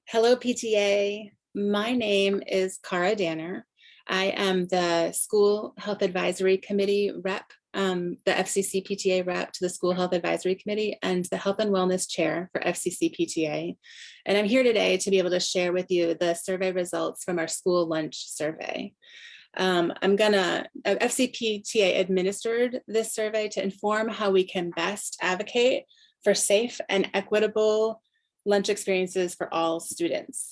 Hello, PTA. My name is Cara Danner. I am the School Health Advisory Committee rep, the FCCPTA rep to the School Health Advisory Committee and the Health and Wellness Chair for FCCPTA. And I'm here today to be able to share with you the survey results from our school lunch survey. FCCPTA administered this survey to inform how we can best advocate for safe and equitable lunch experiences for all students.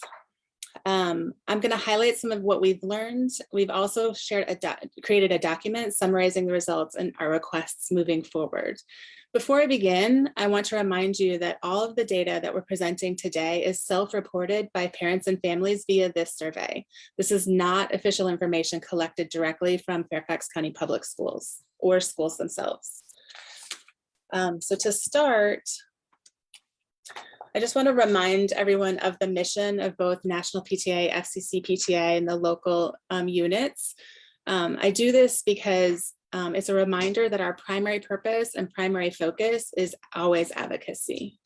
I'm going to highlight some of what we've learned. We've also created a document summarizing the results and our requests moving forward. Before I begin, I want to remind you that all of the data that we're presenting today is self-reported by parents and families via this survey. This is not official information collected directly from Fairfax County Public Schools or schools themselves. So to start, I just want to remind everyone of the mission of both National PTA, FCCPTA, and the local units. I do this because it's a reminder that our primary purpose and primary focus is always advocacy.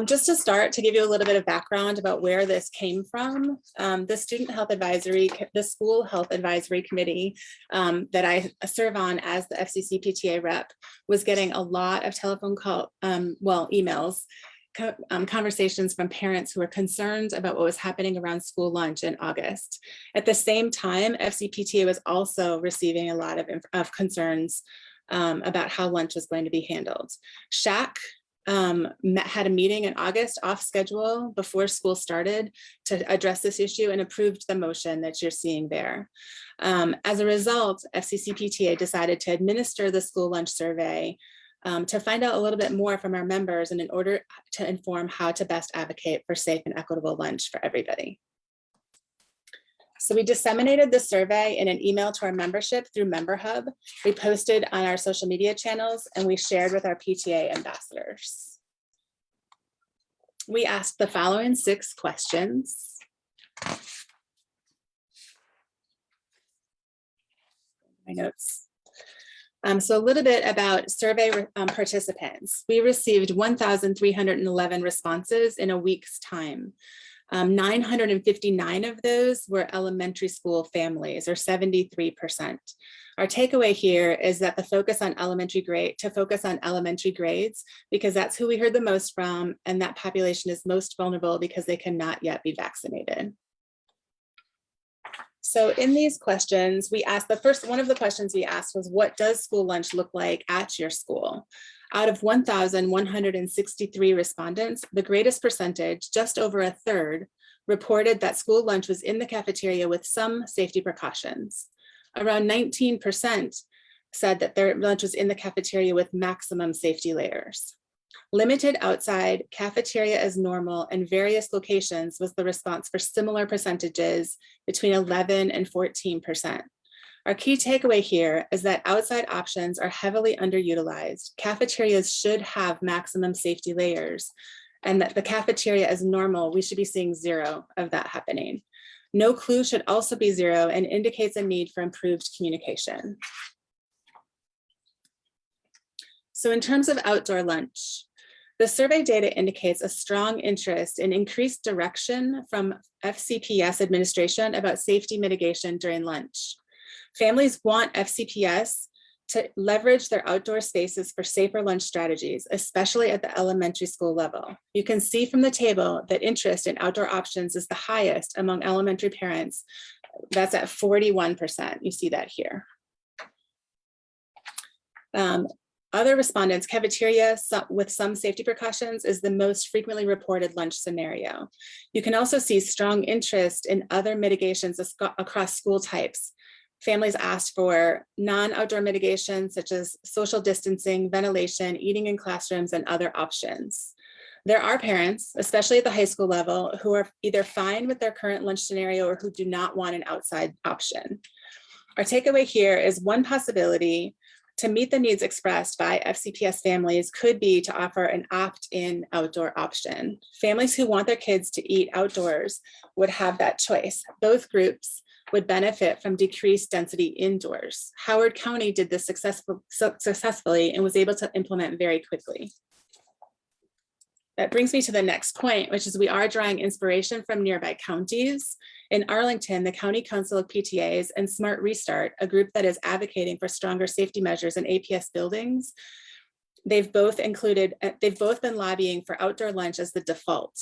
Just to start, to give you a little bit of background about where this came from, the School Health Advisory Committee that I serve on as the FCCPTA rep was getting a lot of telephone emails, conversations from parents who were concerned about what was happening around school lunch in August. At the same time, FCPTA was also receiving a lot of concerns about how lunch was going to be handled. SHAC had a meeting in August off schedule before school started to address this issue and approved the motion that you're seeing there. As a result, FCCPTA decided to administer the school lunch survey to find out a little bit more from our members and in order to inform how to best advocate for safe and equitable lunch for everybody. So we disseminated the survey in an email to our membership through Member Hub. We posted on our social media channels and we shared with our PTA ambassadors. We asked the following 6 questions. My notes. So a little bit about survey participants. We received 1,311 responses in a week's time. 959 of those were elementary school families, or 73%. Our takeaway here is that to focus on elementary grades, because that's who we heard the most from, and that population is most vulnerable because they cannot yet be vaccinated. So in these questions, we asked one of the questions we asked was, what does school lunch look like at your school? Out of 1,163 respondents, the greatest percentage, just over a third, reported that school lunch was in the cafeteria with some safety precautions. Around 19% said that their lunch was in the cafeteria with maximum safety layers. Limited outside, cafeteria as normal, and various locations was the response for similar percentages between 11 and 14%. Our key takeaway here is that outside options are heavily underutilized. Cafeterias should have maximum safety layers, and that the cafeteria as normal, we should be seeing 0 of that happening. No clue should also be 0 and indicates a need for improved communication. So in terms of outdoor lunch, the survey data indicates a strong interest in increased direction from FCPS administration about safety mitigation during lunch. Families want FCPS to leverage their outdoor spaces for safer lunch strategies, especially at the elementary school level. You can see from the table that interest in outdoor options is the highest among elementary parents. That's at 41%. You see that here. Other respondents, cafeteria with some safety precautions is the most frequently reported lunch scenario. You can also see strong interest in other mitigations across school types. Families asked for non-outdoor mitigations such as social distancing, ventilation, eating in classrooms, and other options. There are parents, especially at the high school level, who are either fine with their current lunch scenario or who do not want an outside option. Our takeaway here is one possibility to meet the needs expressed by FCPS families could be to offer an opt-in outdoor option. Families who want their kids to eat outdoors would have that choice. Both groups would benefit from decreased density indoors. Howard County did this successfully and was able to implement very quickly. that brings me to the next point, which is we are drawing inspiration from nearby counties. In Arlington, the County Council of PTAs and Smart Restart, a group that is advocating for stronger safety measures in APS buildings, they've both been lobbying for outdoor lunch as the default.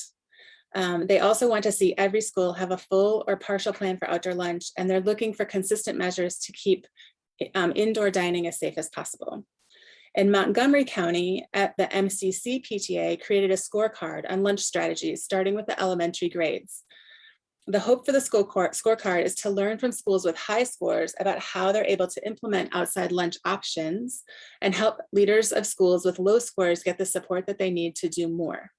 They also want to see every school have a full or partial plan for outdoor lunch, and they're looking for consistent measures to keep indoor dining as safe as possible. In Montgomery County, at the FCCPTA created a scorecard on lunch strategies, starting with the elementary grades. The hope for the scorecard is to learn from schools with high scores about how they're able to implement outside lunch options and help leaders of schools with low scores get the support that they need to do more.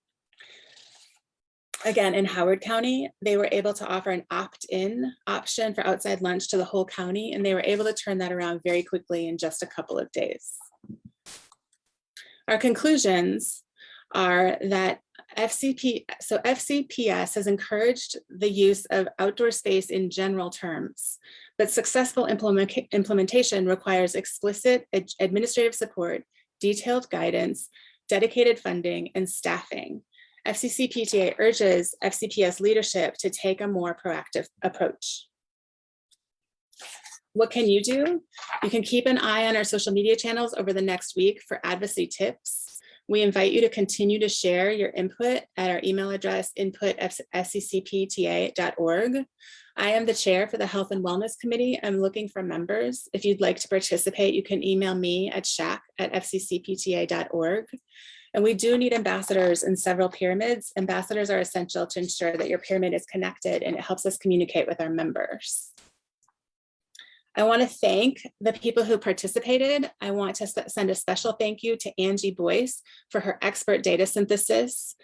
Again, in Howard County, they were able to offer an opt-in option for outside lunch to the whole county, and they were able to turn that around very quickly in just a couple of days. Our conclusions are that FCPS has encouraged the use of outdoor space in general terms, but successful implementation requires explicit administrative support, detailed guidance, dedicated funding, and staffing. FCCPTA urges FCPS leadership to take a more proactive approach. What can you do? You can keep an eye on our social media channels over the next week for advocacy tips. We invite you to continue to share your input at our email address, input@fccpta.org. I am the chair for the Health and Wellness Committee. I'm looking for members. If you'd like to participate, you can email me at shack@fccpta.org. And we do need ambassadors in several pyramids. Ambassadors are essential to ensure that your pyramid is connected, and it helps us communicate with our members. I want to thank the people who participated. I want to send a special thank you to Angie Boyce for her expert data synthesis.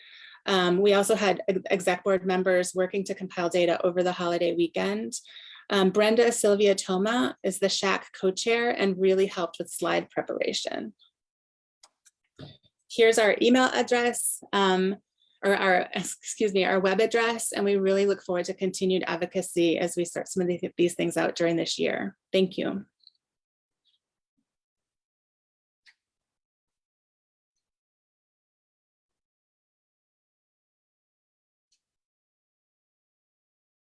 We also had exec board members working to compile data over the holiday weekend. Brenda Sylvia Toma is the SHAC co-chair and really helped with slide preparation. Here's our email address, or our web address, and we really look forward to continued advocacy as we start some of these things out during this year. Thank you.